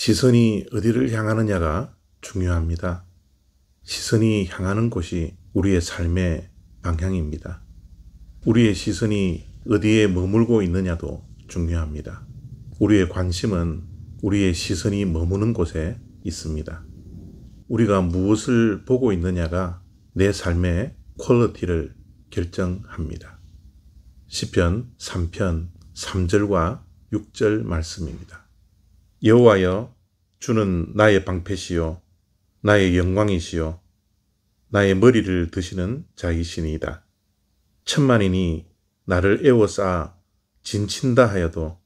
시선이 어디를 향하느냐가 중요합니다. 시선이 향하는 곳이 우리의 삶의 방향입니다. 우리의 시선이 어디에 머물고 있느냐도 중요합니다. 우리의 관심은 우리의 시선이 머무는 곳에 있습니다. 우리가 무엇을 보고 있느냐가 내 삶의 퀄리티를 결정합니다. 시편 3편 3절과 6절 말씀입니다. 여호와여, 주는 나의 방패시요 나의 영광이시요 나의 머리를 드시는 자이시니이다. 천만인이 나를 에워싸 진친다 하여도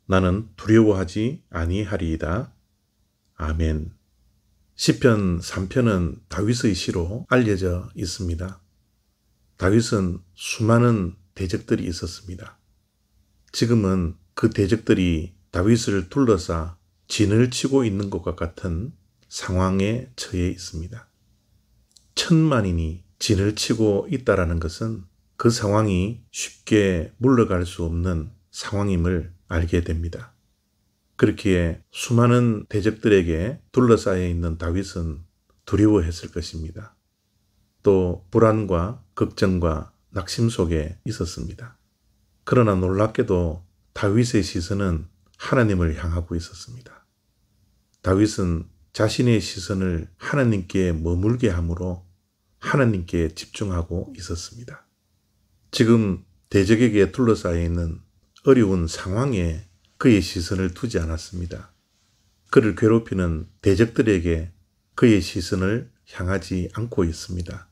나는 두려워하지 아니하리이다. 아멘. 시편 3편은 다윗의 시로 알려져 있습니다. 다윗은 수많은 대적들이 있었습니다. 지금은 그 대적들이 다윗을 둘러싸 진을 치고 있는 것과 같은 상황에 처해 있습니다. 천만인이 진을 치고 있다라는 것은 그 상황이 쉽게 물러갈 수 없는 상황임을 알게 됩니다. 그렇기에 수많은 대적들에게 둘러싸여 있는 다윗은 두려워했을 것입니다. 또 불안과 걱정과 낙심 속에 있었습니다. 그러나 놀랍게도 다윗의 시선은 하나님을 향하고 있었습니다. 다윗은 자신의 시선을 하나님께 머물게 함으로 하나님께 집중하고 있었습니다. 지금 대적에게 둘러싸여 있는 어려운 상황에 그의 시선을 두지 않았습니다. 그를 괴롭히는 대적들에게 그의 시선을 향하지 않고 있습니다.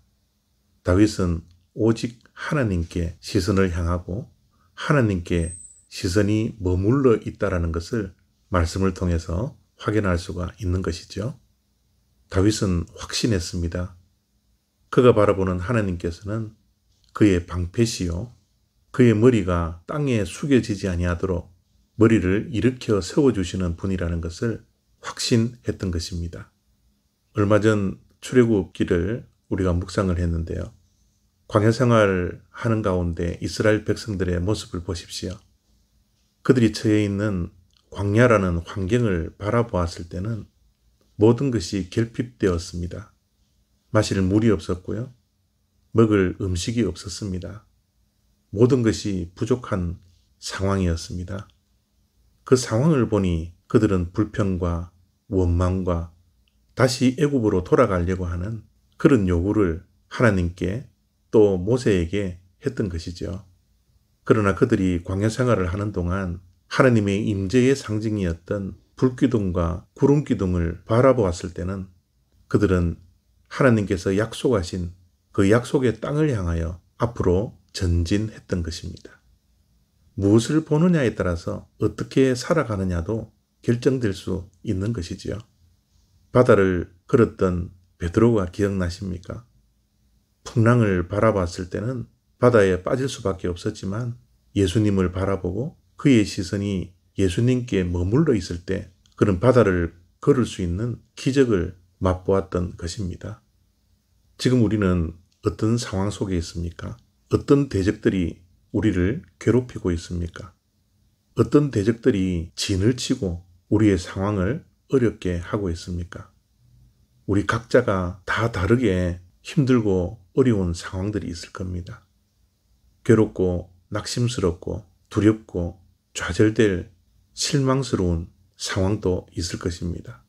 다윗은 오직 하나님께 시선을 향하고 하나님께 시선이 머물러 있다라는 것을 말씀을 통해서 확인할 수가 있는 것이죠. 다윗은 확신했습니다. 그가 바라보는 하나님께서는 그의 방패시요 그의 머리가 땅에 숙여지지 아니하도록 머리를 일으켜 세워주시는 분이라는 것을 확신했던 것입니다. 얼마 전 출애굽기를 우리가 묵상을 했는데요. 광야 생활 하는 가운데 이스라엘 백성들의 모습을 보십시오. 그들이 처해 있는 광야라는 환경을 바라보았을 때는 모든 것이 결핍되었습니다. 마실 물이 없었고요. 먹을 음식이 없었습니다. 모든 것이 부족한 상황이었습니다. 그 상황을 보니 그들은 불평과 원망과 다시 애굽으로 돌아가려고 하는 그런 요구를 하나님께 또 모세에게 했던 것이죠. 그러나 그들이 광야 생활을 하는 동안 하나님의 임재의 상징이었던 불기둥과 구름기둥을 바라보았을 때는 그들은 하나님께서 약속하신 그 약속의 땅을 향하여 앞으로 전진했던 것입니다. 무엇을 보느냐에 따라서 어떻게 살아가느냐도 결정될 수 있는 것이지요. 바다를 걸었던 베드로가 기억나십니까? 풍랑을 바라봤을 때는 바다에 빠질 수밖에 없었지만 예수님을 바라보고 그의 시선이 예수님께 머물러 있을 때 그런 바다를 걸을 수 있는 기적을 맛보았던 것입니다. 지금 우리는 어떤 상황 속에 있습니까? 어떤 대적들이 우리를 괴롭히고 있습니까? 어떤 대적들이 진을 치고 우리의 상황을 어렵게 하고 있습니까? 우리 각자가 다 다르게 힘들고 어려운 상황들이 있을 겁니다. 괴롭고 낙심스럽고 두렵고 좌절될 실망스러운 상황도 있을 것입니다.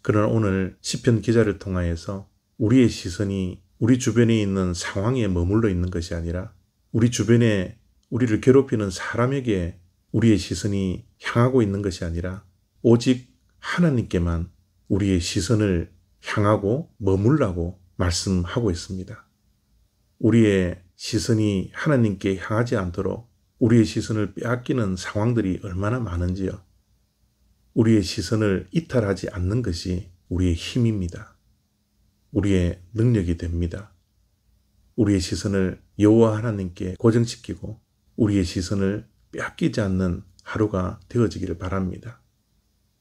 그러나 오늘 시편 기자를 통하여서 우리의 시선이 우리 주변에 있는 상황에 머물러 있는 것이 아니라 우리 주변에 우리를 괴롭히는 사람에게 우리의 시선이 향하고 있는 것이 아니라 오직 하나님께만 우리의 시선을 향하고 머물라고 말씀하고 있습니다. 우리의 시선이 하나님께 향하지 않도록 우리의 시선을 빼앗기는 상황들이 얼마나 많은지요. 우리의 시선을 이탈하지 않는 것이 우리의 힘입니다. 우리의 능력이 됩니다. 우리의 시선을 여호와 하나님께 고정시키고 우리의 시선을 빼앗기지 않는 하루가 되어지기를 바랍니다.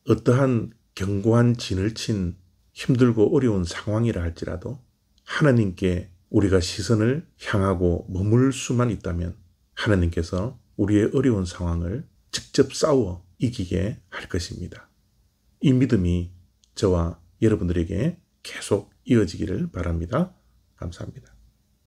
어떠한 견고한 진을 친 힘들고 어려운 상황이라 할지라도 하나님께 우리가 시선을 향하고 머물 수만 있다면 하나님께서 우리의 어려운 상황을 직접 싸워 이기게 할 것입니다. 이 믿음이 저와 여러분들에게 계속 이어지기를 바랍니다. 감사합니다.